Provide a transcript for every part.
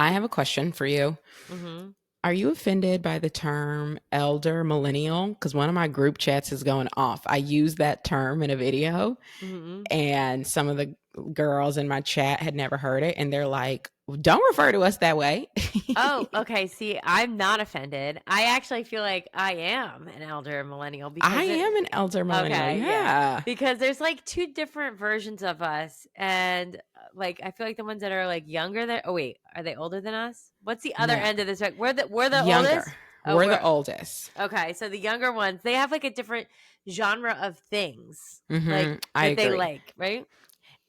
I have a question for you. Mm-hmm. Are you offended by the term elder millennial? Because one of my group chats is going off. I used that term in a video, Mm-hmm. and some of the girls in my chat had never heard it, and they're like, don't refer to us that way. Oh, okay. See, I'm not offended. I actually feel like I am an elder millennial I because am an elder millennial. okay, yeah. Yeah. Because there's like two different versions of us. And like I feel like the ones that are like younger than oh wait, are they older than us? What's the other No. end of the spectrum? We're the Younger. oldest? Oh, We're the oldest. okay. So the younger ones, they have like a different genre of things like I that they agree. like, right?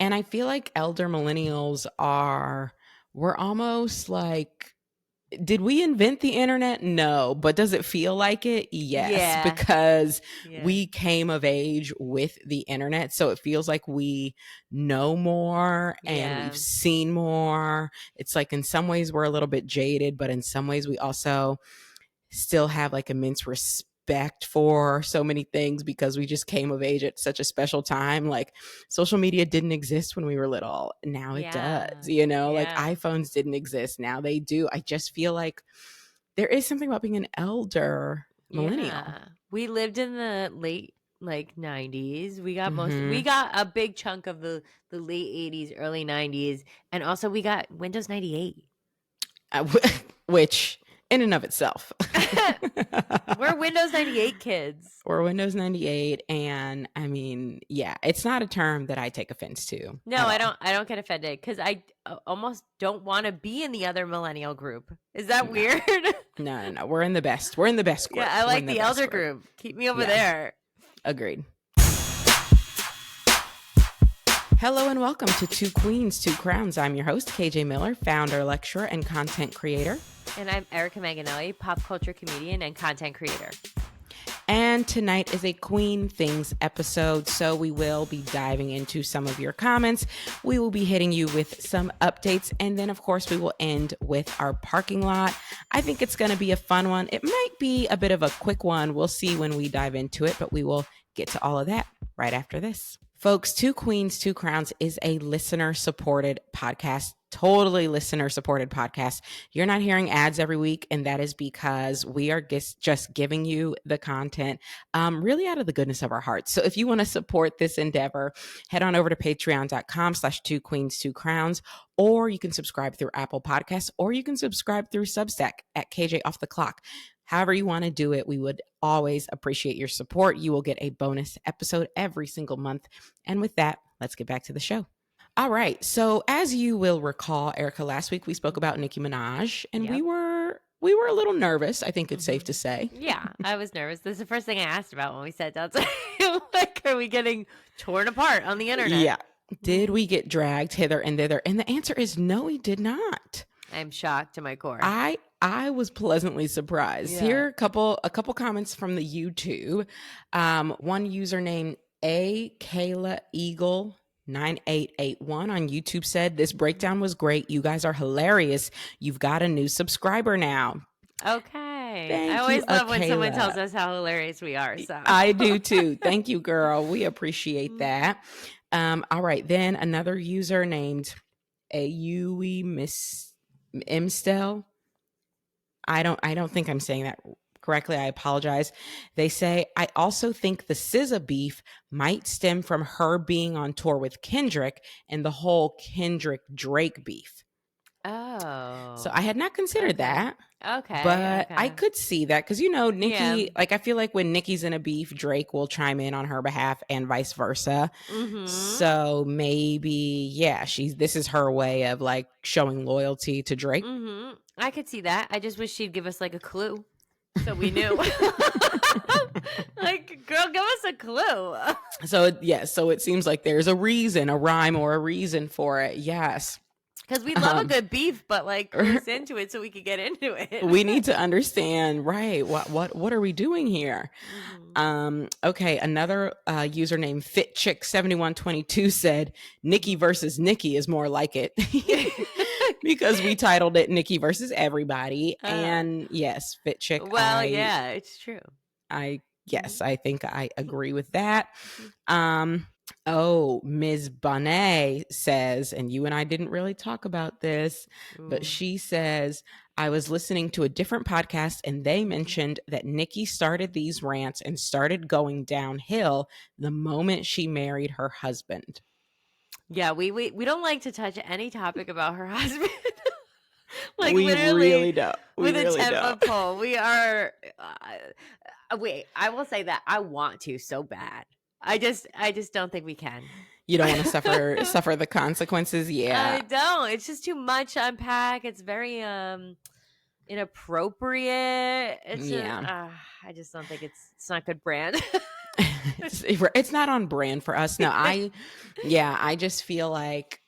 And I feel like elder millennials we're almost like, did we invent the internet? No. But does it feel like it? Yes, Yeah. because Yeah. we came of age with the internet. So it feels like we know more and Yeah. we've seen more. It's like in some ways we're a little bit jaded, but in some ways we also still have like immense respect for so many things because we just came of age at such a special time. Like social media didn't exist when we were little. Now it Yeah. does, you know, like Yeah. iPhones didn't exist. Now they do. I just feel like there is something about being an elder millennial. Yeah. We lived in the late like 90s. We Hmm. got a big chunk of the late 80s, early 90s, and also we got Windows 98. Which in and of itself. We're Windows 98 kids. Or Windows 98. And I mean, yeah, it's not a term that I take offense to. No, at I all. don't I don't get offended cuz I almost don't want to be in the other millennial group. Is that No. weird? No. We're in the best. We're in the best group. Yeah, I We're in like the best elder group. Keep me over Yeah. there. Agreed. Hello and welcome to Two Queens, Two Crowns. I'm your host, KJ Miller, founder, lecturer, and content creator. And I'm Erica Manganelli, pop culture comedian and content creator. And tonight is a Queen Things episode, so we will be diving into some of your comments. We will be hitting you with some updates, and then, of course, we will end with our parking lot. I think it's going to be a fun one. It might be a bit of a quick one. We'll see when we dive into it, but we will get to all of that right after this. Folks, Two Queens, Two Crowns is a listener-supported podcast. Totally listener-supported podcast. You're not hearing ads every week, and that is because we are just giving you the content really out of the goodness of our hearts. So if you want to support this endeavor, head on over to patreon.com/Two Queens, Two Crowns, or you can subscribe through Apple Podcasts, or you can subscribe through Substack at KJ Off the Clock. However you want to do it, we would always appreciate your support. You will get a bonus episode every single month. And with that, let's get back to the show. All right. So as you will recall, Erica, last week we spoke about Nicki Minaj, and Yep. we were a little nervous, I think it's safe to say. Yeah, I was nervous. This is the first thing I asked about when we sat down. Like, are we getting torn apart on the internet? Yeah. Did we get dragged hither and thither? And the answer is no, we did not. I'm shocked to my core. I was pleasantly surprised. Yeah. Here are a couple comments from the YouTube. One username A Kayla Eagle 9881 on YouTube said, "This breakdown was great. You guys are hilarious. You've got a new subscriber now." Okay. Thank I always you, love when someone Akayla. tells us how hilarious we are. So I do too. Thank you, girl. We appreciate that. All right. Then another user named Ayui Miss Imstel. I don't think I'm saying that correctly. I apologize. They say, "I also think the SZA beef might stem from her being on tour with Kendrick and the whole Kendrick Drake beef." Oh. So I had not considered that. Okay. But okay. I could see that because, you know, Nicki, Yeah. like I feel like when Nicki's in a beef, Drake will chime in on her behalf and vice versa. Mhm. So maybe, yeah, this is her way of like showing loyalty to Drake. Mhm. I could see that. I just wish she'd give us like a clue so we knew. Like, girl, give us a clue. So it seems like there's a reason, a rhyme or a reason for it. Yes. Because we love a good beef, but like clue us into it so we could get into it. We need to understand, right? What are we doing here? Okay, another username FitChick7122 said Nicki versus Nicki is more like it. Because we titled it Nicki versus everybody. And yes, FitChick. Well, yeah, it's true. I think I agree with that. Oh, Ms. Bonet says, and you and I didn't really talk about this, but Ooh. she says, I was listening to a different podcast and they mentioned that Nicki started these rants and started going downhill the moment she married her husband. Yeah, we don't like to touch any topic about her husband. Like We literally really don't. We with a really 10-foot don't. pole. We are wait, I will say that I want to so bad. I just don't think we can. You don't want to suffer the consequences. Yeah. I don't. It's just too much to unpack. It's very inappropriate. It's Yeah. I just don't think it's not good brand. It's not on brand for us. No, I just feel like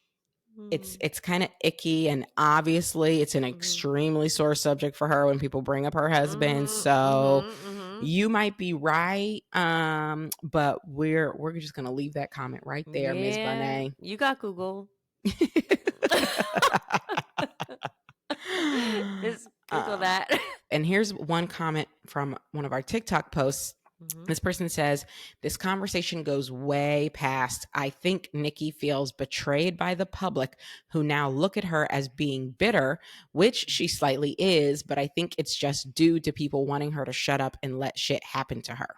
it's kind of icky, and obviously it's an extremely sore subject for her when people bring up her husband. So you might be right, but we're just gonna leave that comment right there, Ms. Bonet. You got Google. Just Google that. And here's one comment from one of our TikTok posts. This person says, this conversation goes way past. I think Nicki feels betrayed by the public who now look at her as being bitter, which she slightly is, but I think it's just due to people wanting her to shut up and let shit happen to her.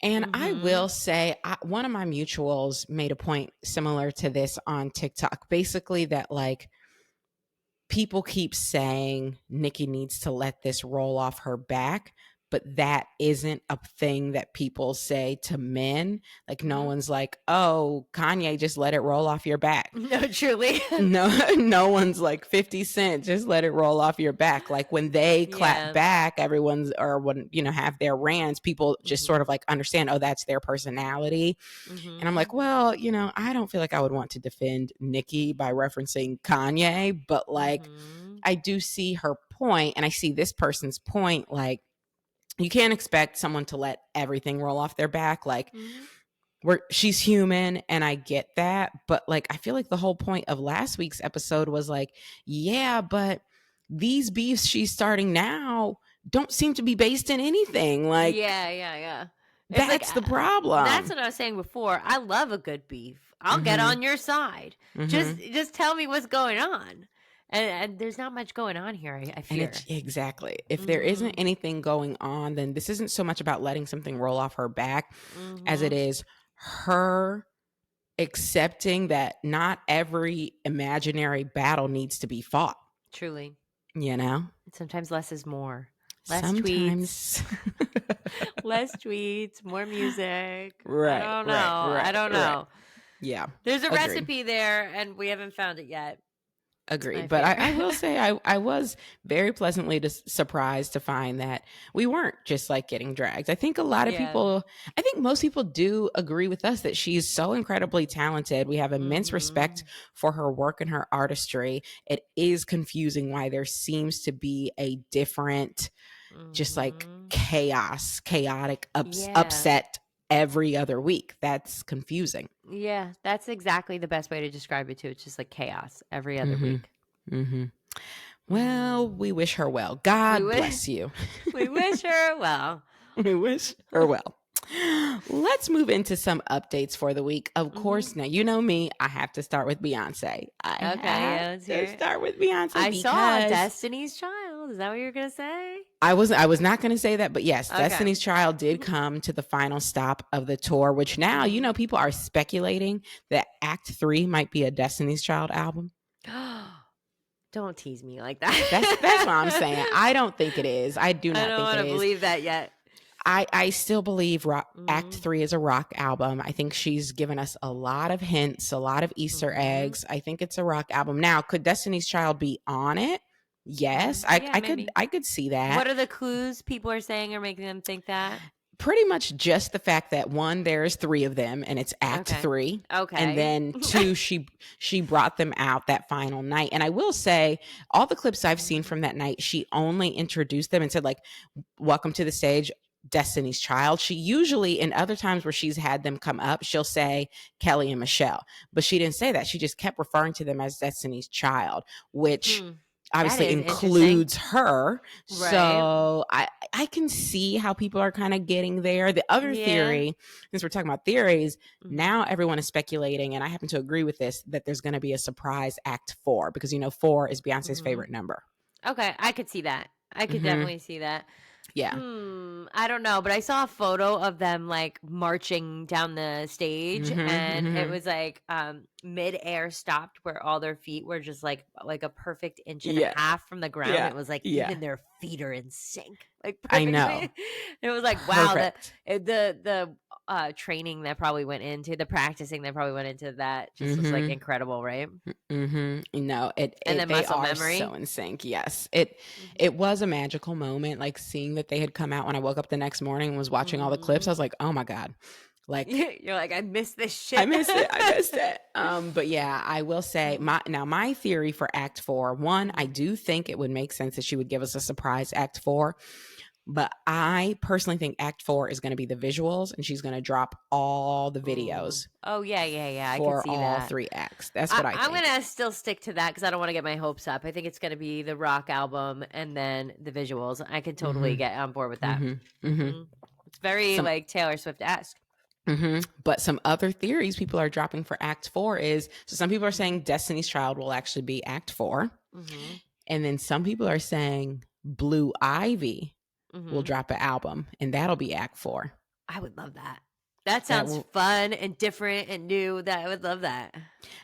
And I will say, one of my mutuals made a point similar to this on TikTok, basically that like people keep saying Nicki needs to let this roll off her back, but that isn't a thing that people say to men. Like no one's like, oh, Kanye, just let it roll off your back. No, truly. No one's like 50 Cent, just let it roll off your back. Like when they clap back, everyone's, or when, have their rants, people just sort of like understand, oh, that's their personality. And I'm like, well, I don't feel like I would want to defend Nicki by referencing Kanye, but like I do see her point, and I see this person's point. Like, you can't expect someone to let everything roll off their back. Like, she's human, and I get that. But like, I feel like the whole point of last week's episode was like, yeah, but these beefs she's starting now don't seem to be based in anything. Like, yeah. That's the problem. That's what I was saying before. I love a good beef. I'll get on your side. Just tell me what's going on. And there's not much going on here, I fear. Exactly. If there isn't anything going on, then this isn't so much about letting something roll off her back as it is her accepting that not every imaginary battle needs to be fought. Truly. Sometimes less is more. Tweets. Less tweets, more music. Right. I don't know. Yeah. There's a recipe there, and we haven't found it yet. Agreed. But I will say I was very pleasantly surprised to find that we weren't just like getting dragged. I think a lot of people, I think most people do agree with us that she's so incredibly talented. We have immense respect for her work and her artistry. It is confusing why there seems to be a different, just like chaotic, upset every other week. That's confusing. Yeah, that's exactly the best way to describe it too. It's just like chaos every other week. Well, we wish her well. God bless you. We wish her well. We wish her well. Let's move into some updates for the week. Of course, now you know me. I have to start with Beyonce. Let's hear it. Start with Beyonce. I saw Destiny's Child. Is that what you were gonna say? I was not going to say that, but yes, Destiny's Child did come to the final stop of the tour, which now, people are speculating that Act 3 might be a Destiny's Child album. Don't tease me like that. That's what I'm saying. I don't think it is. I do not think it is. I don't want to believe that yet. I still believe Act 3 is a rock album. I think she's given us a lot of hints, a lot of Easter eggs. I think it's a rock album. Now, could Destiny's Child be on it? Yes, I could see that. What are the clues people are saying are making them think that? Pretty much just the fact that one, there's 3 of them and it's Act 3. Okay. And then 2, she brought them out that final night. And I will say, all the clips I've seen from that night, she only introduced them and said like, welcome to the stage, Destiny's Child. She usually, in other times where she's had them come up, she'll say Kelly and Michelle, but she didn't say that. She just kept referring to them as Destiny's Child, which obviously is includes her. Right. So I can see how people are kind of getting there. The other theory, since we're talking about theories, now everyone is speculating, and I happen to agree with this, that there's going to be a surprise act 4, because 4 is Beyonce's favorite number. Okay, I could see that. I could definitely see that. Yeah. I don't know, but I saw a photo of them like marching down the stage, and it was like mid-air stopped where all their feet were just like a perfect inch and a half from the ground. It was like even their feet are in sync. Like perfectly. I know. It was like wow, the training that probably went into the practicing that probably went into that just was like incredible, right? No, and then they are memory. So in sync. Yes, it was a magical moment. Like seeing that they had come out when I woke up the next morning and was watching all the clips. I was like, oh my god, like you're like, I missed this shit. I missed it. But yeah, I will say my theory for Act 4. One, I do think it would make sense that she would give us a surprise Act 4. But I personally think Act 4 is going to be the visuals, and she's going to drop all the videos. Oh, yeah. I for can see all that. 3 acts. That's what I think. I'm going to still stick to that because I don't want to get my hopes up. I think it's going to be the rock album and then the visuals. I could totally get on board with that. It's very like Taylor Swift-esque. But some other theories people are dropping for Act 4 is, so some people are saying Destiny's Child will actually be Act 4. And then some people are saying Blue Ivy will drop an album, and that'll be Act 4. I would love that. That sounds fun and different and new. I would love that.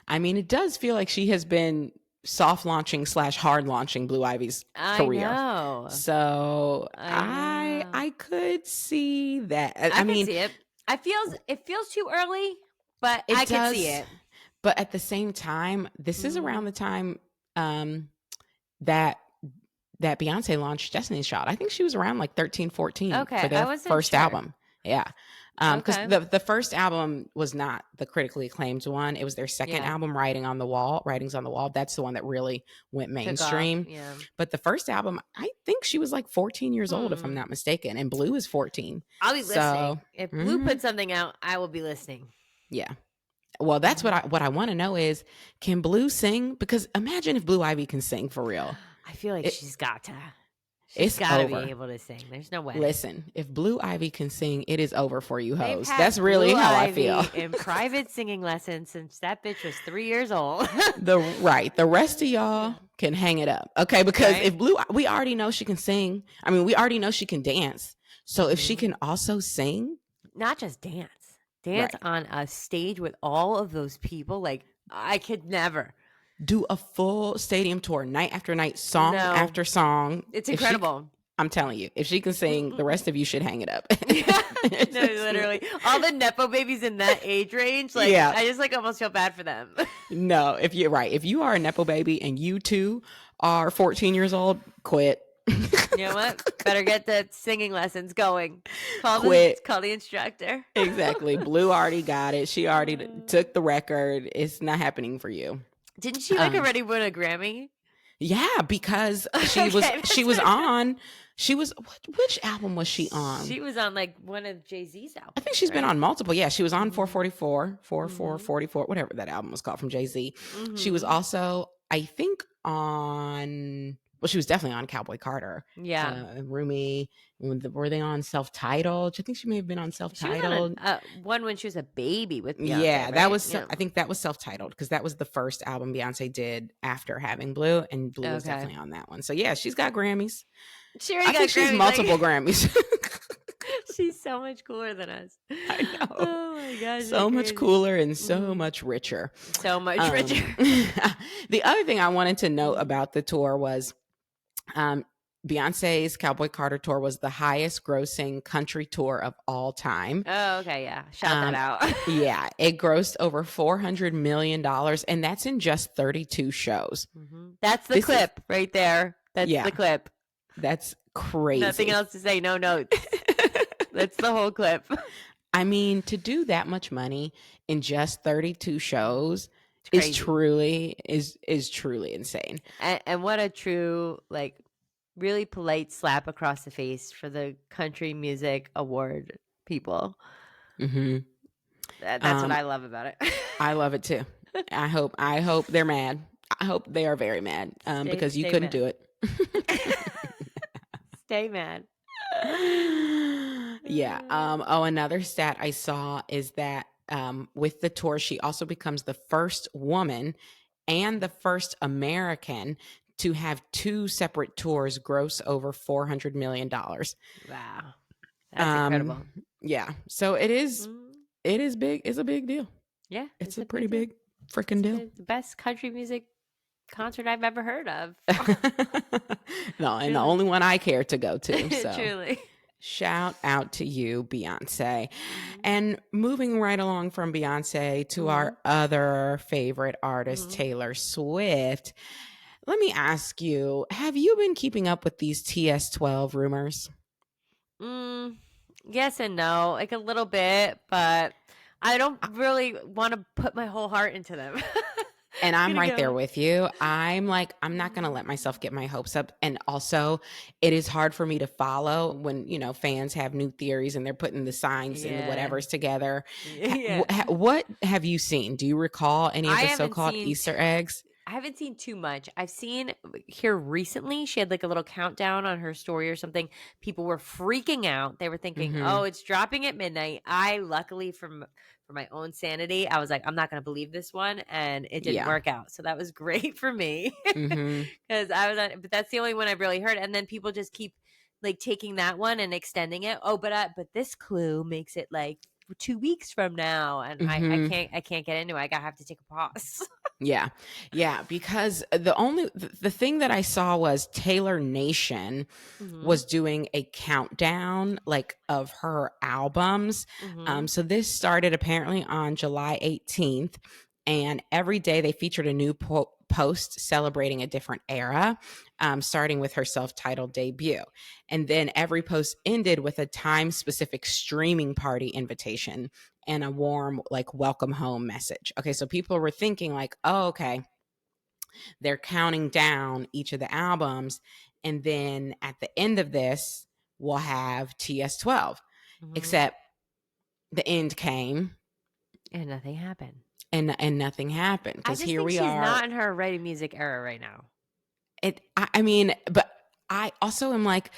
I mean, it does feel like she has been soft launching / hard launching Blue Ivy's career. I know. So I could see that. I mean, see it. It feels too early, but I can see it. But at the same time, this is around the time that Beyonce launched Destiny's Child. I think she was around like 13, 14 for their first album. Yeah. Because the first album was not the critically acclaimed one. It was their second album, Writings on the Wall. That's the one that really went mainstream. But the first album, I think she was like 14 years old, if I'm not mistaken. And Blue is 14. I'll be listening. If Blue puts something out, I will be listening. Yeah. Well, that's what I want to know is, can Blue sing? Because imagine if Blue Ivy can sing for real. I feel like she's got to. She's got to be able to sing. There's no way. Listen, if Blue Ivy can sing, it is over for you hoes. That's really how I feel. In private singing lessons since that bitch was 3 years old. The rest of y'all can hang it up, okay? Because if we already know she can sing. I mean, we already know she can dance. So if she can also sing, not just dance on a stage with all of those people, like I could never. Do a full stadium tour, night after night, song after song. It's incredible. I'm telling you, if she can sing, the rest of you should hang it up. No, literally. All the Nepo babies in that age range, like I just like almost feel bad for them. No, if you're right. If you are a Nepo baby and you too are 14 years old, quit. You know what? Better get the singing lessons going. Call the instructor. Exactly. Blue already got it. She already took the record. It's not happening for you. Didn't she already win a Grammy? Yeah, because she was on. She was which album was she on? She was on like one of Jay-Z's albums. I think she's been on multiple. Yeah, she was on 444, 44, whatever that album was called from Jay-Z. She was also, I think, on. Well, she was definitely on Cowboy Carter. Yeah. Rumi. Were they on Self-Titled? I think she may have been on Self-Titled. One when she was a baby with Beyonce. Yeah, right? that was. I think that was Self-Titled because that was the first album Beyonce did after having Blue, and Blue was definitely on that one. So yeah, she's got Grammys. She already got Grammys. She's multiple Grammys. She's so much cooler than us. I know. Oh my gosh. So much cooler and so much richer. So much richer. The other thing I wanted to note about the tour was Beyonce's Cowboy Carter tour was the highest grossing country tour of all time. Oh, okay. Yeah. Shout that out. Yeah. It grossed over $400 million, and that's in just 32 shows. That's the clip right there. That's the clip. That's crazy. Nothing else to say. No notes. That's the whole clip. I mean, to do that much money in just 32 shows is truly insane. And what a true, like, really polite slap across the face for the country music award people. That's what I love about it. I love it too. I hope they're mad. I hope they are very mad because you couldn't do it. Stay mad. Yeah. Another stat I saw is that with the tour, she also becomes the first woman and the first American to have 2 separate tours gross over $400 million. Wow. That's incredible. Yeah. So it is big. It's a big deal. Yeah. It's a pretty big freaking deal. The best country music concert I've ever heard of. No, and the only one I care to go to. So. Truly. Shout out to you, Beyonce. And moving right along from Beyonce to our other favorite artist, Taylor Swift. Let me ask you, have you been keeping up with these TS12 rumors? Yes and no, like a little bit, but I don't really want to put my whole heart into them. And I'm right there with you. I'm like, I'm not going to let myself get my hopes up. And also, it is hard for me to follow when, fans have new theories and they're putting the signs and the whatever's together. Yeah. What have you seen? Do you recall any of the so-called Easter eggs? I haven't seen too much. I've seen here recently, she had like a little countdown on her story or something. People were freaking out. They were thinking, oh, it's dropping at midnight. I luckily for my own sanity, I was like, I'm not going to believe this one. And it didn't work out. So that was great for me because I was on, but that's the only one I've really heard. And then people just keep like taking that one and extending it. Oh, but this clue makes it like 2 weeks from now. And I can't get into it. I have to take a pause. Yeah. Because the thing that I saw was Taylor Nation was doing a countdown like of her albums. So this started apparently on July 18th, and every day they featured a new post celebrating a different era, starting with her self-titled debut. And then every post ended with a time-specific streaming party invitation and a warm, like, welcome home message. Okay, so people were thinking like, oh, okay, they're counting down each of the albums. And then at the end of this, we'll have TS12. Except the end came. And nothing happened. And nothing happened. Because here we are. She's not in her writing music era right now. I mean, but I also am like,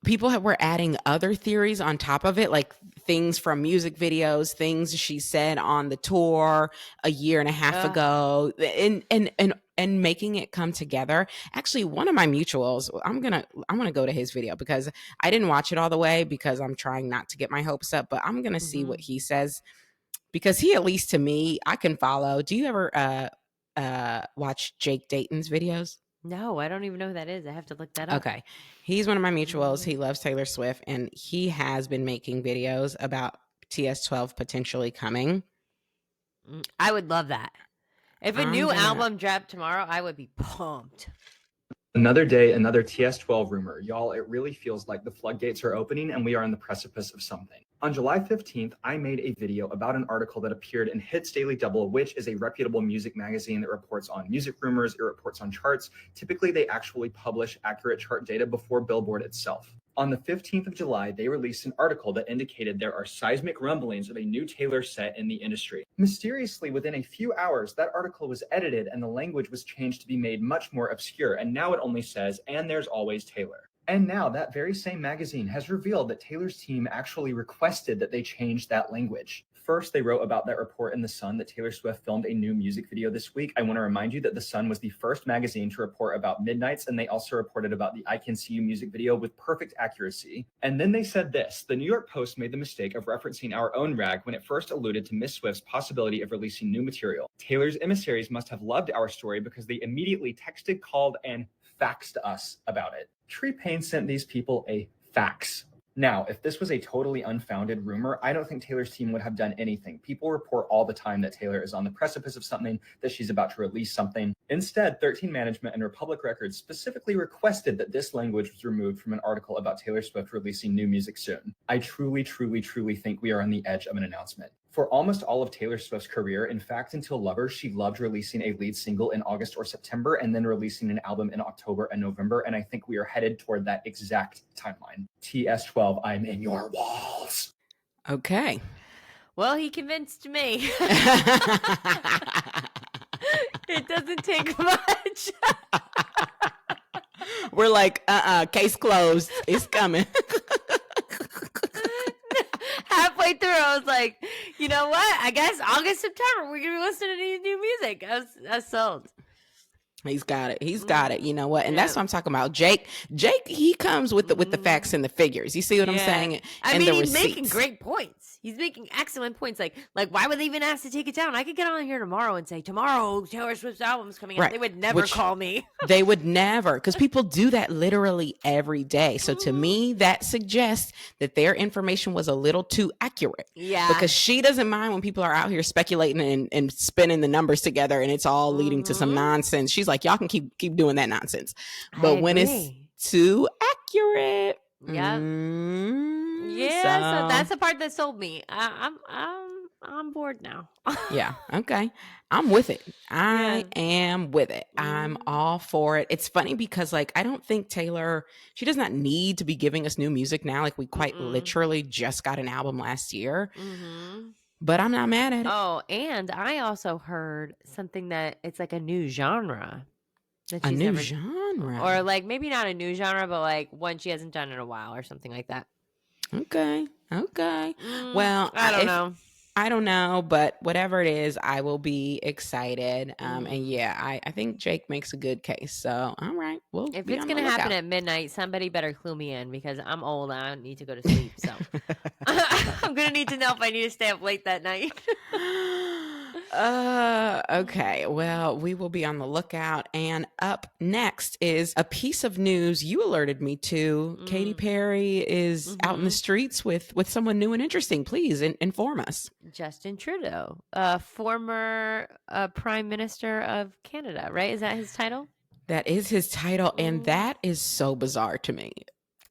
people were adding other theories on top of it, like things from music videos, things she said on the tour a year and a half ago, and making it come together. Actually, one of my mutuals, I'm gonna go to his video because I didn't watch it all the way because I'm trying not to get my hopes up, but I'm gonna see what he says because he, at least to me, I can follow. Do you ever watch Jake Dayton's videos? No, I don't even know who that is. I have to look that up. Okay. He's one of my mutuals. He loves Taylor Swift, and he has been making videos about TS12 potentially coming. I would love that. If a new album dropped tomorrow, I would be pumped. Another day, another TS12 rumor. Y'all, it really feels like the floodgates are opening and we are on the precipice of something. On July 15th, I made a video about an article that appeared in Hits Daily Double, which is a reputable music magazine that reports on music rumors, it reports on charts. Typically, they actually publish accurate chart data before Billboard itself. On the 15th of July, they released an article that indicated there are seismic rumblings of a new Taylor set in the industry. Mysteriously, within a few hours, that article was edited and the language was changed to be made much more obscure, and now it only says, "and there's always Taylor." And now that very same magazine has revealed that Taylor's team actually requested that they change that language. First, they wrote about that report in The Sun that Taylor Swift filmed a new music video this week. I want to remind you that The Sun was the first magazine to report about Midnights, and they also reported about the I Can See You music video with perfect accuracy. And then they said this: the New York Post made the mistake of referencing our own rag when it first alluded to Miss Swift's possibility of releasing new material. Taylor's emissaries must have loved our story because they immediately texted, called, and faxed us about it. Tree Payne sent these people a fax. Now, if this was a totally unfounded rumor, I don't think Taylor's team would have done anything. People report all the time that Taylor is on the precipice of something, that she's about to release something. Instead, 13 Management and Republic Records specifically requested that this language was removed from an article about Taylor Swift releasing new music soon. I truly think we are on the edge of an announcement. For almost all of Taylor Swift's career, in fact, until Lovers, she loved releasing a lead single in August or September and then releasing an album in October and November, and I think we are headed toward that exact timeline. TS12, I'm in your walls. Okay. Well, he convinced me. It doesn't take much. We're like, case closed. It's coming. Halfway through, I was like, you know what? I guess August, September, we're going to be listening to new music. I was sold. He's got it. He's got it. You know what? And Yeah. that's what I'm talking about. Jake, he comes with the facts and the figures. You see what I'm saying? I and mean, the he's making receipts. great points. He's making excellent points. Like why would they even ask to take it down? I could get on here tomorrow and say, tomorrow Taylor Swift's album's coming out. Right. They would never Which call me. They would never, because people do that literally every day. So to me, that suggests that their information was a little too accurate. Yeah. Because she doesn't mind when people are out here speculating and spinning the numbers together and it's all leading to some nonsense. She's like, y'all can keep doing that nonsense. But when it's too accurate. Yeah. So that's the part that sold me. I'm on board now. Yeah. Okay. I'm with it. I am with it. I'm all for it. It's funny because like, I don't think Taylor, she does not need to be giving us new music now. Like we quite literally just got an album last year, but I'm not mad at it. Oh, and I also heard something that it's like a new genre. A new genre. Or like maybe not a new genre, but like one she hasn't done in a while or something like that. Okay. Well, I don't know, but whatever it is, I will be excited. And yeah, I think Jake makes a good case. So, all right. Well, if it's going to happen at midnight, somebody better clue me in because I'm old. I don't need to go to sleep. So I'm going to need to know if I need to stay up late that night. Okay. Well, we will be on the lookout. And up next is a piece of news you alerted me to. Katy Perry is out in the streets with someone new and interesting. Please inform us. Justin Trudeau, former Prime Minister of Canada, right? Is that his title? That is his title. And that is so bizarre to me.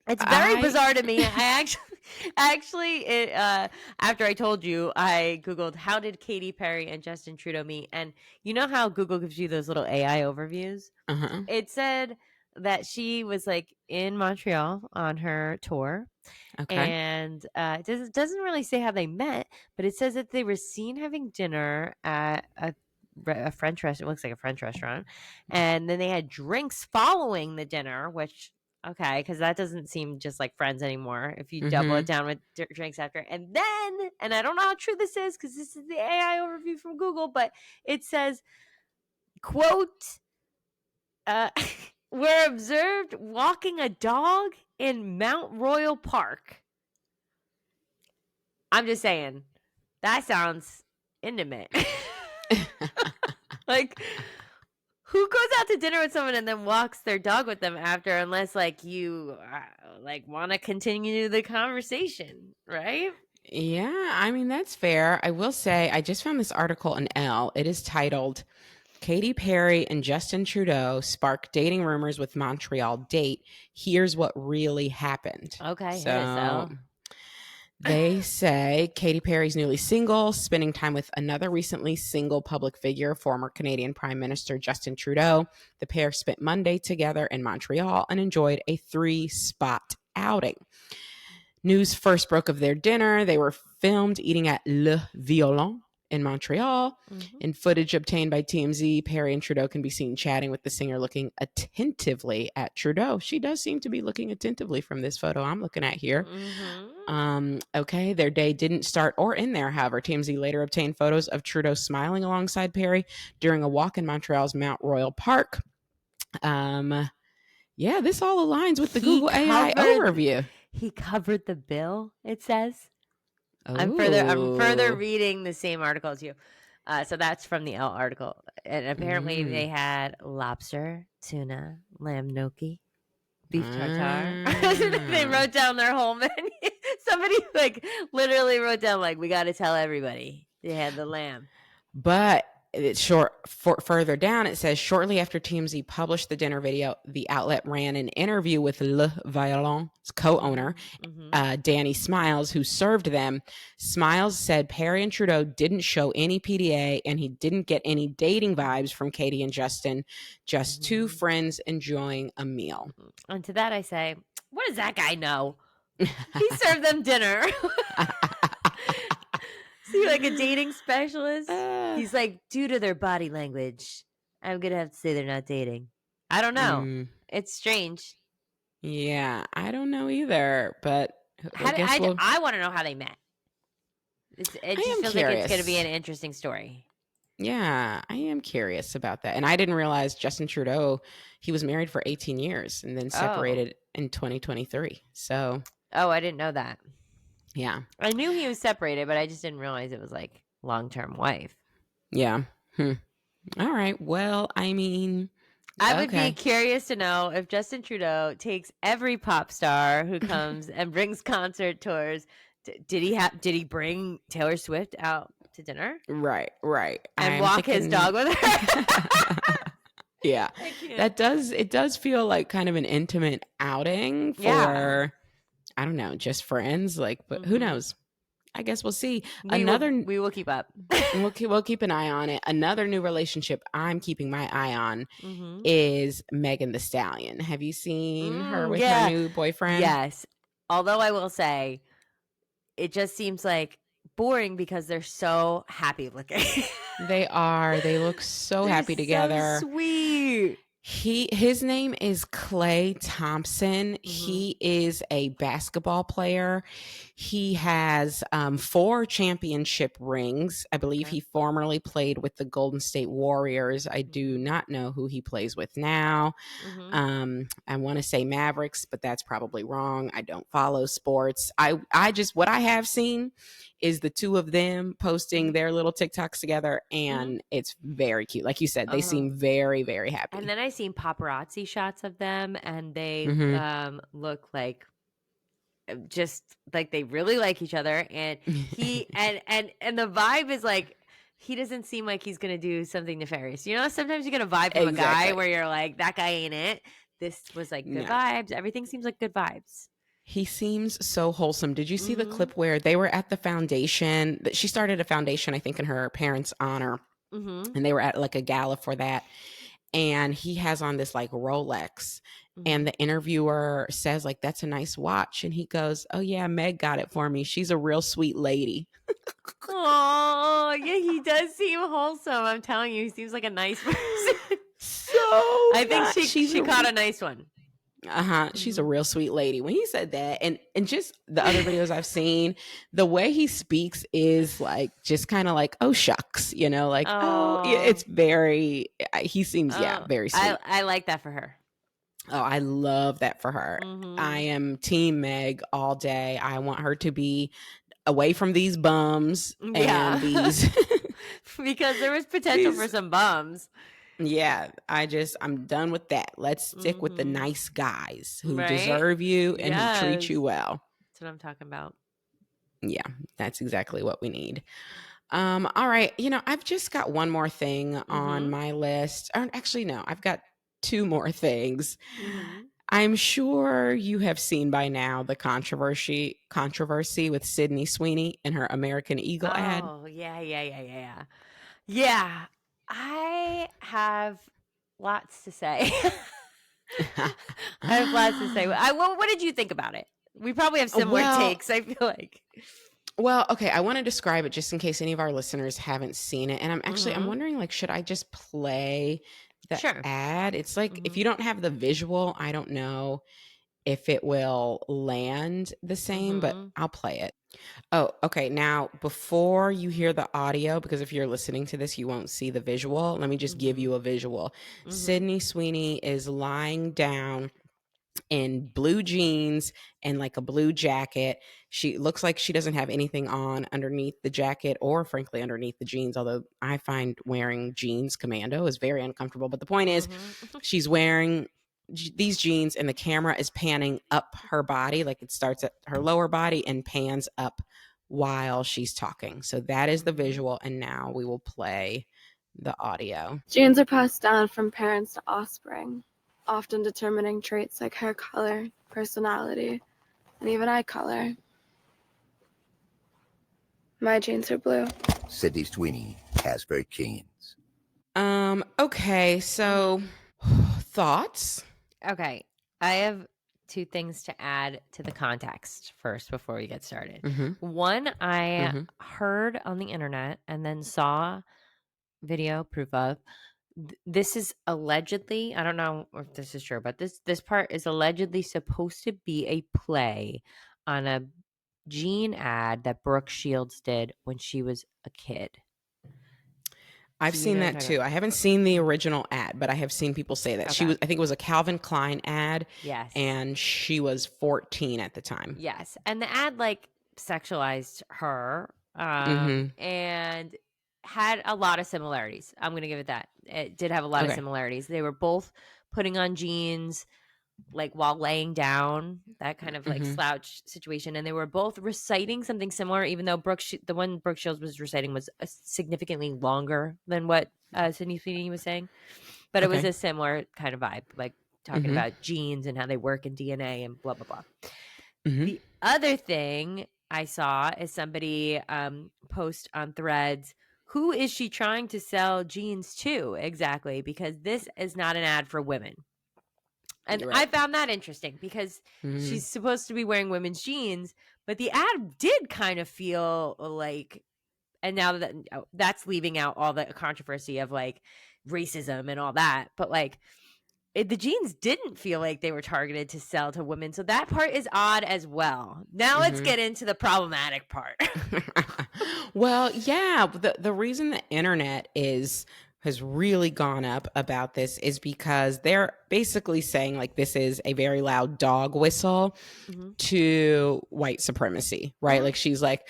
It's very bizarre to me. I actually, after I told you, I Googled how did Katy Perry and Justin Trudeau meet, and you know how Google gives you those little AI overviews. It said that she was like in Montreal on her tour, and it doesn't really say how they met, but it says that they were seen having dinner at a French restaurant. It looks like a French restaurant, and then they had drinks following the dinner, which. Okay, because that doesn't seem just like friends anymore if you double it down with drinks after. And then, and I don't know how true this is because this is the AI overview from Google, but it says, quote, were observed walking a dog in Mount Royal Park. I'm just saying, that sounds intimate. Like... Who goes out to dinner with someone and then walks their dog with them after, unless like you like want to continue the conversation, right? Yeah, I mean, that's fair. I will say I just found this article in Elle. It is titled Katy Perry and Justin Trudeau Spark Dating Rumors with Montreal Date. Here's what really happened. Okay, so they say Katy Perry's newly single, spending time with another recently single public figure, former Canadian Prime Minister Justin Trudeau. The pair spent Monday together in Montreal and enjoyed a 3-spot outing. News first broke of their dinner. They were filmed eating at Le Violon in Montreal. In footage obtained by TMZ, Perry and Trudeau can be seen chatting with the singer looking attentively at Trudeau. She does seem to be looking attentively from this photo I'm looking at here. Okay, their day didn't start or end there. However, TMZ later obtained photos of Trudeau smiling alongside Perry during a walk in Montreal's Mount Royal Park. Yeah, this all aligns with the Google AI overview. He covered the bill, it says. I'm further reading the same article as you. So that's from the Elle article. And apparently they had lobster, tuna, lamb gnocchi, beef tartare. They wrote down their whole menu. Somebody like literally wrote down like, we got to tell everybody they had the lamb. But it's further down, it says shortly after TMZ published the dinner video, the outlet ran an interview with Le Violon's co-owner, Danny Smiles, who served them. Smiles said Perry and Trudeau didn't show any PDA and he didn't get any dating vibes from Katy and Justin, just two friends enjoying a meal. And to that I say, what does that guy know? He served them dinner. See, like a dating specialist. He's like, due to their body language, I'm gonna have to say they're not dating. I don't know. It's strange. Yeah, I don't know either, but I How did, guess I want to know how they met. It I just am feels like it's going to be curious. an interesting story. Yeah, I am curious about that. And I didn't realize Justin Trudeau, he was married for 18 years and then separated in 2023. So, I didn't know that. yeah. I knew he was separated, but I just didn't realize it was like long-term wife. Yeah. All right. Well, I mean, I would be curious to know if Justin Trudeau takes every pop star who comes and brings concert tours. Did he bring Taylor Swift out to dinner? Right. And walk his dog with her? Yeah. It does feel like kind of an intimate outing for, I don't know, just friends. Like, but who knows? I guess we'll see. We will keep up. We'll keep an eye on it. Another new relationship I'm keeping my eye on is Megan Thee Stallion. Have you seen her with her new boyfriend? Yes. Although I will say, it just seems like boring because they're so happy looking. They are. They look so happy together. So sweet. His name is Klay Thompson. He is a basketball player. He has 4 championship rings. I believe he formerly played with the Golden State Warriors. I do not know who he plays with now. I want to say Mavericks, but that's probably wrong. I don't follow sports. I just, what I have seen is the two of them posting their little TikToks together, and it's very cute. Like you said, they seem very, very happy. And then I seen paparazzi shots of them, and they look like just like they really like each other. And he and the vibe is like, he doesn't seem like he's gonna do something nefarious. You know, sometimes you get a vibe from a guy where you're like, that guy ain't it. This was like good vibes. Everything seems like good vibes. He seems so wholesome. Did you see the clip where they were at the foundation? She started a foundation, I think, in her parents' honor. And they were at like a gala for that. And he has on this like Rolex. And the interviewer says, like, that's a nice watch. And he goes, oh, yeah, Meg got it for me. She's a real sweet lady. Oh, yeah, he does seem wholesome. I'm telling you, he seems like a nice person. So I think she caught a nice one. She's a real sweet lady. When he said that, and just the other videos I've seen, the way he speaks is like just kind of like, oh shucks, you know, like it's very. He seems very sweet. I like that for her. Oh, I love that for her. I am team Meg all day. I want her to be away from these bums and these because there was potential for some bums. Yeah, I'm done with that. Let's stick with the nice guys who deserve you and who treat you well. That's what I'm talking about. Yeah, that's exactly what we need. All right. You know, I've just got one more thing on my list. Or actually, no, I've got 2 more things. I'm sure you have seen by now the controversy with Sydney Sweeney and her American Eagle ad. Oh, yeah. Yeah, I have lots to say. What did you think about it? We probably have similar takes, I feel like. Well, okay, I want to describe it just in case any of our listeners haven't seen it. And I'm wondering, like, should I just play the ad? It's like, if you don't have the visual, I don't know if it will land the same, but I'll play it. Oh, okay. Now, before you hear the audio, because if you're listening to this, you won't see the visual. Let me just give you a visual. Sydney Sweeney is lying down in blue jeans and like a blue jacket. She looks like she doesn't have anything on underneath the jacket or frankly underneath the jeans, although I find wearing jeans commando is very uncomfortable. But the point is she's wearing these jeans and the camera is panning up her body, like it starts at her lower body and pans up while she's talking. So that is the visual, and now we will play the audio. Genes are passed down from parents to offspring, often determining traits like hair color, personality, and even eye color. My genes are blue. Sydney Sweeney has very genes. Okay, so thoughts? Okay, I have 2 things to add to the context first before we get started. One, I heard on the internet and then saw video proof of This is allegedly, I don't know if this is true, but this part is allegedly supposed to be a play on a jean ad that Brooke Shields did when she was a kid. I've Do you seen know what that I'm too. talking about? I haven't seen the original ad, but I have seen people say that. She Okay. was, I think it was a Calvin Klein ad, Yes. and she was 14 at the time. Yes. And the ad like sexualized her Mhm. and had a lot of similarities. I'm going to give it that. It did have a lot of Okay. similarities. They were both putting on jeans like while laying down, that kind of like Mhm. slouch situation, and they were both reciting something similar, even though the one Brooke Shields was reciting was significantly longer than what Sydney Sweeney was saying, but it was Okay. a similar kind of vibe, like talking Mhm. about genes and how they work in DNA and blah blah blah. Mhm. The other thing I saw is somebody post on Threads, who is she trying to sell jeans to exactly, because this is not an ad for women. And You're I right. found that interesting because Mhm. she's supposed to be wearing women's jeans, but the ad did kind of feel like, and now that that's leaving out all the controversy of like racism and all that, but like the jeans didn't feel like they were targeted to sell to women. So that part is odd as well. Now let's Mhm. get into the problematic part. Well, yeah, the reason the internet has really gone up about this is because they're basically saying like this is a very loud dog whistle Mhm. to white supremacy, right? Mhm. Like she's like,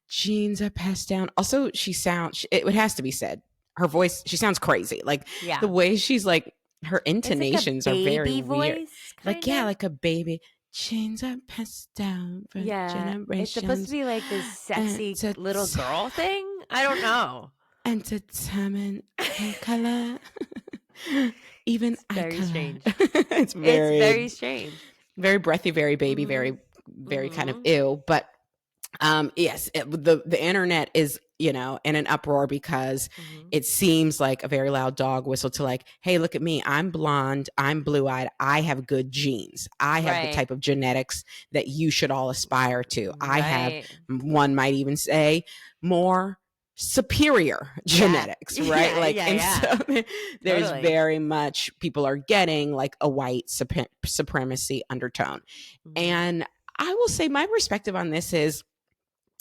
jeans are passed down. Also, it has to be said, her voice, she sounds crazy. Like Yeah. the way she's like, her It's like a intonations are very baby weird. voice, Like, kind yeah, of. like a baby. Chains are passed down for Yeah. It's supposed to generations. be like this sexy to little girl thing. I don't know. And to determine hair color. Even It's eye very color. strange. It's It's very very strange. breathy, very baby, Mhm. very kind of Mhm. ill. But yes, the internet is, in an uproar because Mhm. it seems like a very loud dog whistle to like, hey, look at me, I'm blonde, I'm blue-eyed, I have good genes, I have the Right. type of genetics that you should all aspire to. I have, Right. one might even say, more superior genetics, right? Yeah, Like, yeah, and yeah. so there's Totally. very much, people are getting like a white supremacy undertone. Mhm. And I will say my perspective on this is,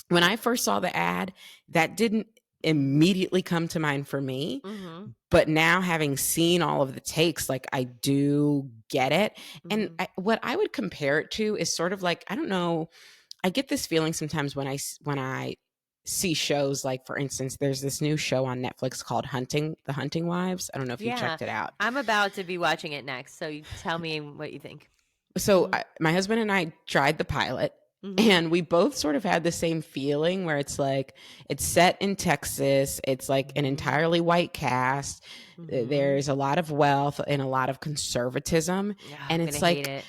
when I first saw the ad, that didn't immediately come to mind for me. Mhm. But now, having seen all of the takes, like, I do get it. And Mhm. what I would compare it to is sort of like, I don't know, I get this feeling sometimes when I see shows like, for instance, there's this new show on Netflix called The Hunting Wives. I don't know if you Yeah. checked it out. I'm about to be watching it next, so you tell me what you think. So Mhm. my husband and I tried the pilot, Mhm. and we both sort of had the same feeling where it's like, it's set in Texas. It's like an Mhm. entirely white cast. Mhm. There's a lot of wealth and a lot of conservatism. Ugh, And I'm it's gonna like, hate it.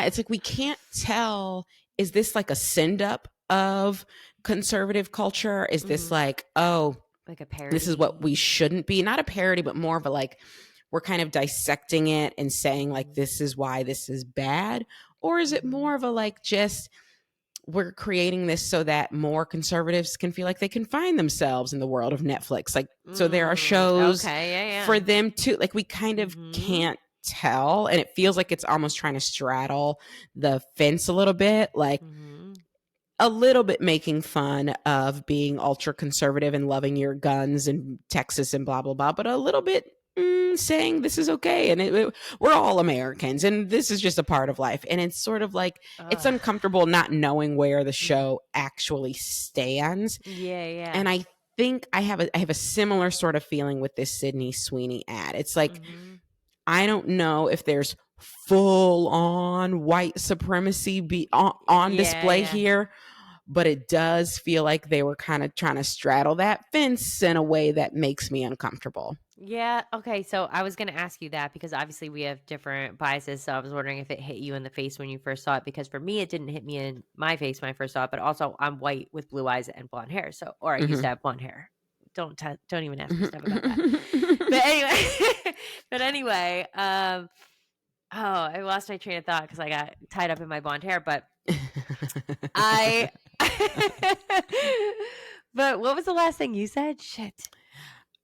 it's like, we can't tell, is this like a send up of conservative culture? Is this Mhm. like, oh, Like a parody. this is what we shouldn't be? Not a parody, but more of a like, we're kind of dissecting it and saying like, this is why this is bad? Or is it Mhm. more of a like, just, we're creating this so that more conservatives can feel like they can find themselves in the world of Netflix? Like, so there are shows Okay, yeah. for them too. Like, we kind of Mhm. can't tell. And it feels like it's almost trying to straddle the fence a little bit. Like, Mhm. a little bit making fun of being ultra conservative and loving your guns in Texas and blah, blah, blah, but a little bit saying this is okay. And we're all Americans and this is just a part of life. And it's sort of like, it's Ugh. uncomfortable not knowing where the show actually stands. Yeah. And I think I have a similar sort of feeling with this Sydney Sweeney ad. It's like, Mhm. I don't know if there's full on white supremacy on display Yeah. here, but it does feel like they were kind of trying to straddle that fence in a way that makes me uncomfortable. Yeah. Okay. So I was going to ask you that because obviously we have different biases. So I was wondering if it hit you in the face when you first saw it, because for me, it didn't hit me in my face when I first saw it, but also I'm white with blue eyes and blonde hair. So, or I used to have blonde hair. Don't even ask me stuff about that. But anyway, oh, I lost my train of thought because I got tied up in my blonde hair, but but what was the last thing you said? Shit.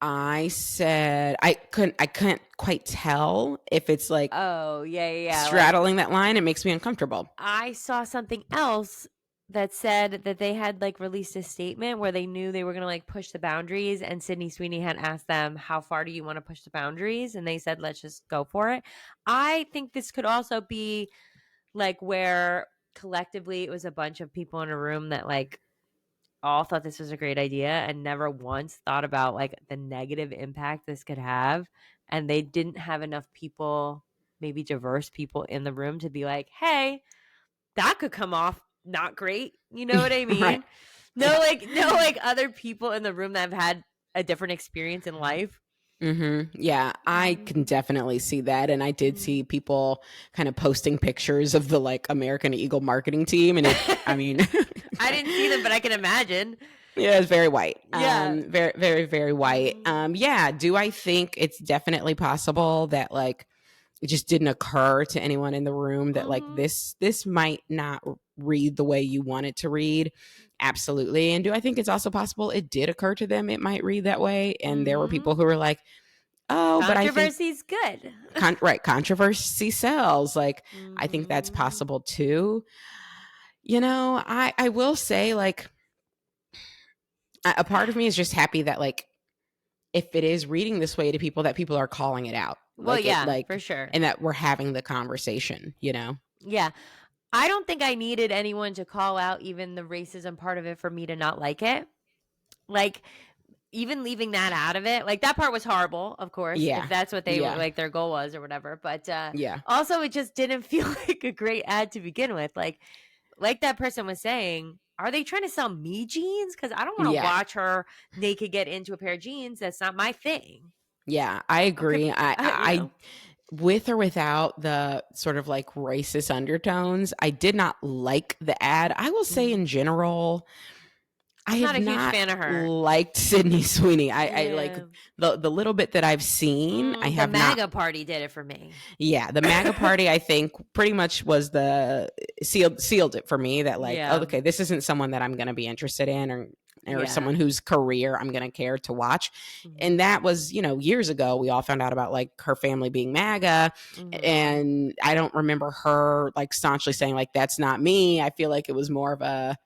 I said I couldn't quite tell if it's like Oh, yeah. straddling that line. It makes me uncomfortable. I saw something else that said that they had like released a statement where they knew they were going to like push the boundaries, and Sydney Sweeney had asked them, how far do you want to push the boundaries? And they said, let's just go for it. I think this could also be like where collectively it was a bunch of people in a room that like all thought this was a great idea and never once thought about like the negative impact this could have. And they didn't have enough people, maybe diverse people in the room to be like, hey, that could come off not great. You know what I mean? Right. No other people in the room that have had a different experience in life. Yeah, I can definitely see that. And I did see people kind of posting pictures of the like American Eagle marketing team. And I mean, I didn't see them, but I can imagine. Yeah, it's very white. Yeah. Very, very, very white. Yeah. Do I think it's definitely possible that like it just didn't occur to anyone in the room that like this might not read the way you want it to read? Absolutely. And do I think it's also possible it did occur to them it might read that way? And there were people who were like, oh, but I think controversy's good. right, controversy sells. Like, I think that's possible too. You know, I will say like a part of me is just happy that like if it is reading this way to people, that people are calling it out. Well, like, yeah, like for sure. And that we're having the conversation, you know? Yeah. I don't think I needed anyone to call out even the racism part of it for me to not like it. Like, even leaving that out of it, like that part was horrible, of course, Yeah. if that's what they were, like their goal was or whatever. But also it just didn't feel like a great ad to begin with. Like that person was saying, are they trying to sell me jeans? Because I don't want to watch her naked get into a pair of jeans. That's not my thing. Yeah, I agree. I with or without the sort of like racist undertones, I did not like the ad. I will say in general, I have not a huge fan of her. Liked Sydney Sweeney. I like the little bit that I've seen. I have the MAGA party did it for me. Yeah, the MAGA party I think pretty much was the sealed it for me that like, oh, okay, this isn't someone that I'm going to be interested in or someone whose career I'm going to care to watch. And that was, you know, years ago, we all found out about like her family being MAGA. And I don't remember her like staunchly saying like, that's not me. I feel like it was more of a,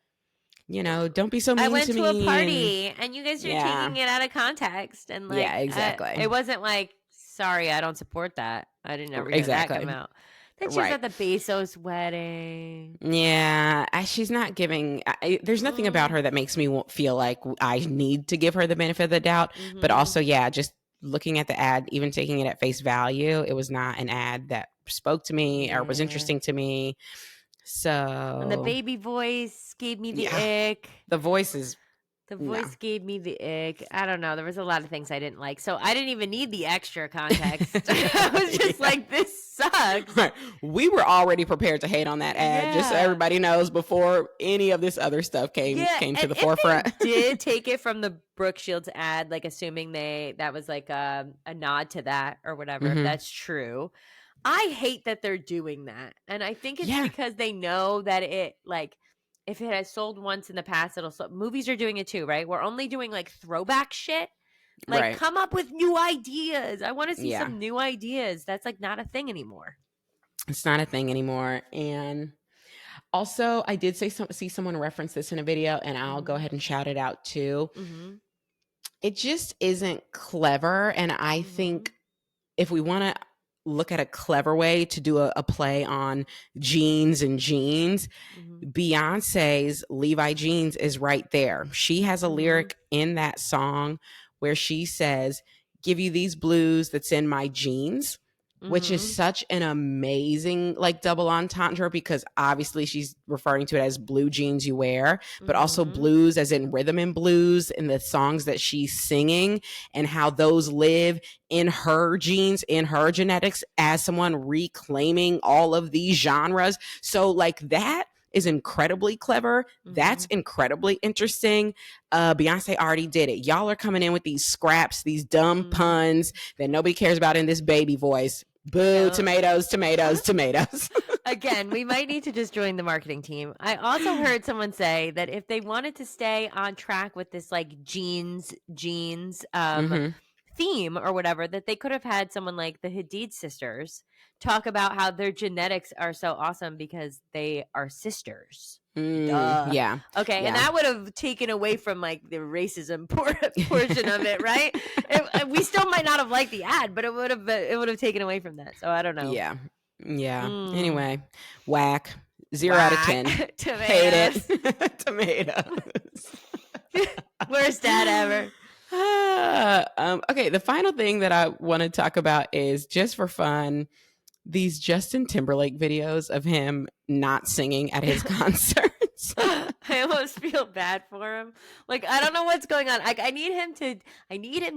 you know, don't be so mean to me. I went to a party and you guys are taking it out of context. And like, yeah, exactly. It wasn't like, sorry, I don't support that. I didn't ever hear that come out. Then she was at the Bezos wedding. Yeah, she's not giving. There's nothing about her that makes me feel like I need to give her the benefit of the doubt. But also, yeah, just looking at the ad, even taking it at face value, it was not an ad that spoke to me or was interesting to me. So and the baby voice gave me the ick. The voice gave me the ick. I don't know. There was a lot of things I didn't like. So I didn't even need the extra context. I was just like, this sucks. Right. We were already prepared to hate on that ad, just so everybody knows, before any of this other stuff came to the forefront. They did take it from the Brooke Shields ad, like assuming that was like a nod to that or whatever, if that's true. I hate that they're doing that. And I think it's because they know that it like, if it has sold once in the past, it'll sell. Movies are doing it too, right? We're only doing like throwback shit. Like, come up with new ideas. I want to see some new ideas. That's like not a thing anymore. It's not a thing anymore. And also, I did see someone reference this in a video, and I'll go ahead and shout it out too. It just isn't clever. And I think if we want to look at a clever way to do a play on jeans and jeans, Beyonce's Levi Jeans is right there. She has a lyric in that song where she says, give you these blues that's in my jeans, which is such an amazing like double entendre, because obviously she's referring to it as blue jeans you wear, but also blues as in rhythm and blues in the songs that she's singing, and how those live in her genes, in her genetics, as someone reclaiming all of these genres. So like that is incredibly clever. That's incredibly interesting. Beyonce already did it. Y'all are coming in with these scraps, these dumb puns that nobody cares about in this baby voice. Boo, tomatoes, tomatoes, tomatoes. Again, we might need to just join the marketing team. I also heard someone say that if they wanted to stay on track with this like jeans, theme or whatever, that they could have had someone like the Hadid sisters talk about how their genetics are so awesome because they are sisters. Duh. Yeah. Okay, Yeah. and that would have taken away from like the racism portion of it, right? We still might not have liked the ad, but it would have taken away from that. So I don't know. Yeah. Yeah. Mm. Anyway, whack. 0 out of 10. Hate it. Tomatoes. Worst dad ever. Okay, the final thing that I want to talk about is, just for fun, these Justin Timberlake videos of him not singing at his concerts. I almost feel bad for him. Like, I don't know what's going on. I need him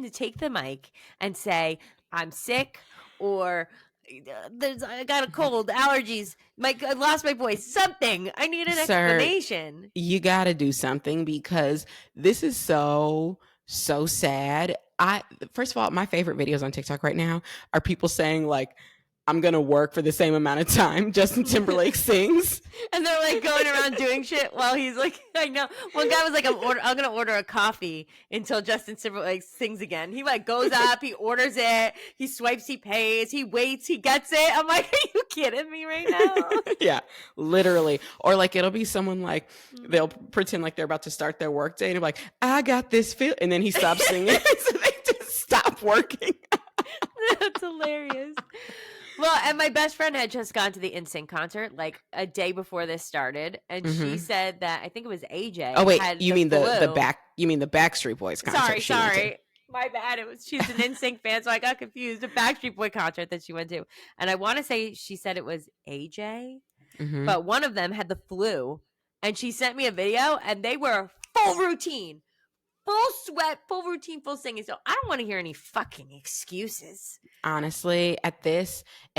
to take the mic and say, I'm sick, or I got a cold, allergies, I lost my voice, something. I need an explanation. You got to do something, because this is so sad. First of all, my favorite videos on TikTok right now are people saying like, I'm going to work for the same amount of time Justin Timberlake sings. And they're like going around doing shit while he's like, I know. One guy was like, I'm going to order a coffee until Justin Timberlake sings again. He like goes up, he orders it, he swipes, he pays, he waits, he gets it. I'm like, are you kidding me right now? Yeah, literally. Or like, it'll be someone like, they'll pretend like they're about to start their work day and be like, I got this feel. And then he stops singing. So they just stop working. That's hilarious. Well, and my best friend had just gone to the NSYNC concert like a day before this started, and she said that I think it was AJ. Oh wait, had you mean the Backstreet Boys concert? Sorry, my bad. She's an NSYNC fan, so I got confused. A Backstreet Boy concert that she went to, and I want to say she said it was AJ, but one of them had the flu, and she sent me a video, and they were full routine. Full sweat, full routine, full singing. So I don't want to hear any fucking excuses. Honestly, at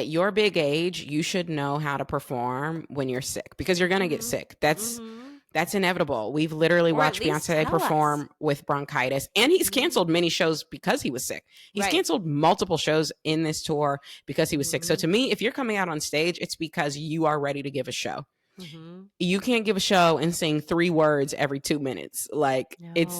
your big age, you should know how to perform when you're sick, because you're going to get sick. That's inevitable. We've literally watched Beyonce perform with bronchitis, and he's canceled many shows because he was sick. He's canceled multiple shows in this tour because he was sick. So to me, if you're coming out on stage, it's because you are ready to give a show. You can't give a show and sing 3 words every 2 minutes. Like, it's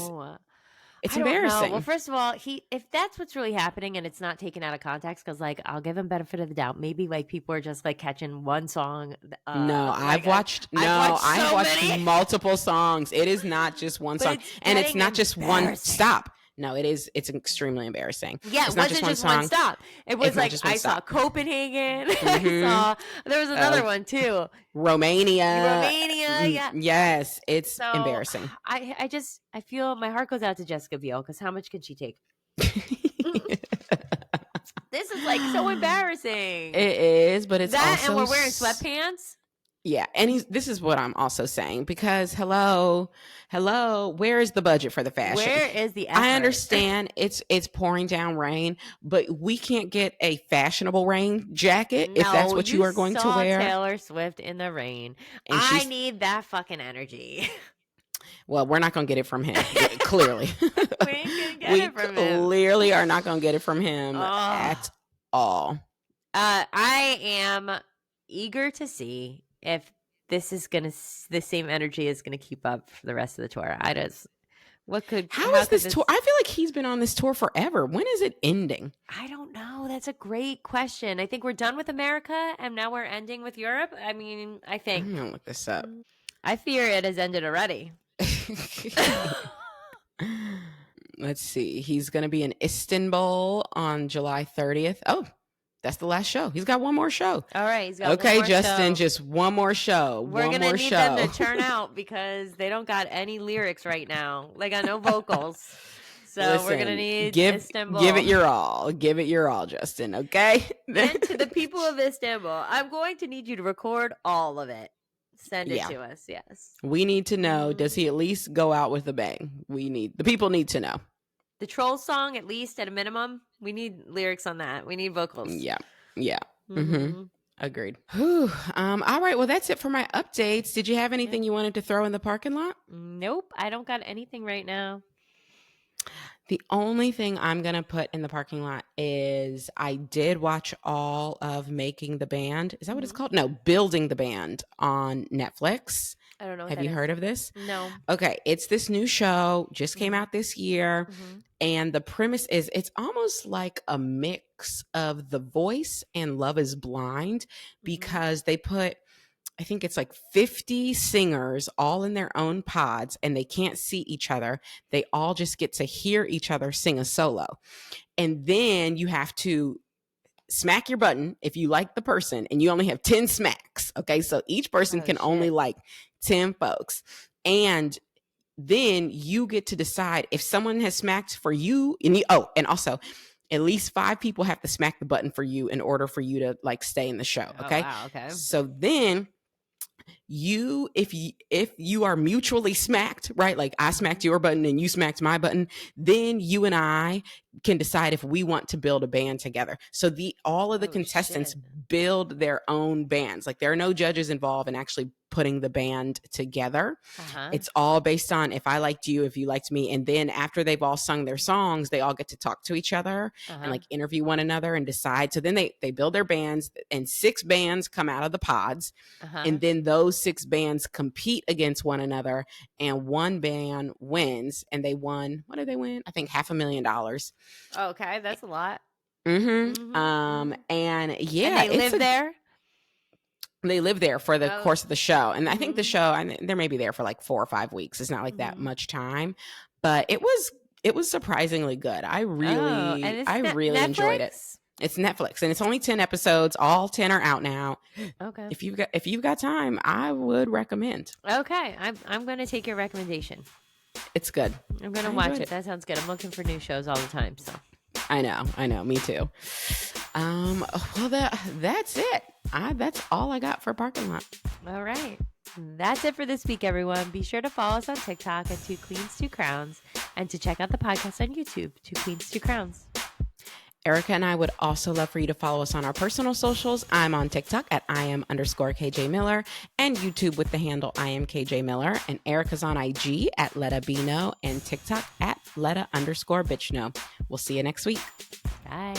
embarrassing. Well, first of all, if that's what's really happening and it's not taken out of context, because like I'll give him benefit of the doubt. Maybe like people are just like catching one song. I've watched multiple songs. It is not just one song, and it's not just one stop. No, it's extremely embarrassing. Yeah, it wasn't just one stop. It was like I saw Copenhagen. There was another one too. Romania, yeah. Yes, it's embarrassing. I feel my heart goes out to Jessica Biel, because how much can she take? This is like so embarrassing. It is, but it's that, also and we're wearing sweatpants. Yeah, and this is what I'm also saying, because hello, where is the budget for the fashion? Where is the effort? I understand it's pouring down rain, but we can't get a fashionable rain jacket if that's what you are going to wear. Taylor Swift in the rain. And I need that fucking energy. Well, we're not going to get it from him, clearly. We ain't gonna get it from him. Clearly are not going to get it from him at all. I am eager to see if this is the same energy is gonna keep up for the rest of the tour. How is this tour? I feel like he's been on this tour forever. When is it ending? I don't know. That's a great question. I think we're done with America, and now we're ending with Europe. I mean, I think. I'm gonna look this up. I fear it has ended already. Let's see. He's gonna be in Istanbul on July 30th. Oh, that's the last show. He's got one more show. All right. He's got okay, one more Justin, show. Just one more show. We're going to need them to turn out, because they don't got any lyrics right now. They got no vocals. So listen, we're going to need Istanbul. Give it your all. Give it your all, Justin, okay? And to the people of Istanbul, I'm going to need you to record all of it. Send it to us, yes. We need to know, does he at least go out with a bang? The people need to know. The Troll song, at least at a minimum, we need lyrics on that. We need vocals. Yeah. Agreed. All right. Well, that's it for my updates. Did you have anything you wanted to throw in the parking lot? Nope. I don't got anything right now. The only thing I'm going to put in the parking lot is I did watch all of Making the Band. Is that what it's called? No, Building the Band on Netflix. I don't know. Have you heard of this? No. Okay, it's this new show, just came out this year. Mm-hmm. And the premise is it's almost like a mix of The Voice and Love is Blind, because they put, I think it's like 50 singers all in their own pods, and they can't see each other. They all just get to hear each other sing a solo. And then you have to smack your button if you like the person, and you only have 10 smacks. Okay, so each person can only like 10 folks. And then you get to decide if someone has smacked for you, and also at least 5 people have to smack the button for you in order for you to like stay in the show. Okay. Oh, wow, okay. So then if you are mutually smacked, right? Like I smacked your button and you smacked my button, then you and I can decide if we want to build a band together. So all of the contestants build their own bands. Like there are no judges involved in actually putting the band together. It's all based on if I liked you, if you liked me. And then after they've all sung their songs, they all get to talk to each other and like interview one another and decide. So then they build their bands, and 6 bands come out of the pods. And then those 6 bands compete against one another, and one band wins. And they won, what did they win? I think $500,000. Okay, that's a lot. And yeah, and they live there. They live there for the course of the show. And I think the show, they may be there for like 4 or 5 weeks. It's not like that much time, but it was surprisingly good. I really enjoyed it. It's Netflix, and it's only 10 episodes. All 10 are out now. Okay. If you've got time, I would recommend. Okay. I'm going to take your recommendation. It's good. I'm going to watch it. That sounds good. I'm looking for new shows all the time. So I know. Me too. Well, that's it. That's all I got for Parking Lot. All right. That's it for this week, everyone. Be sure to follow us on TikTok at 2 Queens, 2 Crowns, and to check out the podcast on YouTube, 2 Queens, 2 Crowns. Erica and I would also love for you to follow us on our personal socials. I'm on TikTok at @IAM_KJ Miller, and YouTube with the handle IAMKJ Miller. And Erica's on IG at LetaBino, and TikTok at Leta_BitchNo. We'll see you next week. Bye.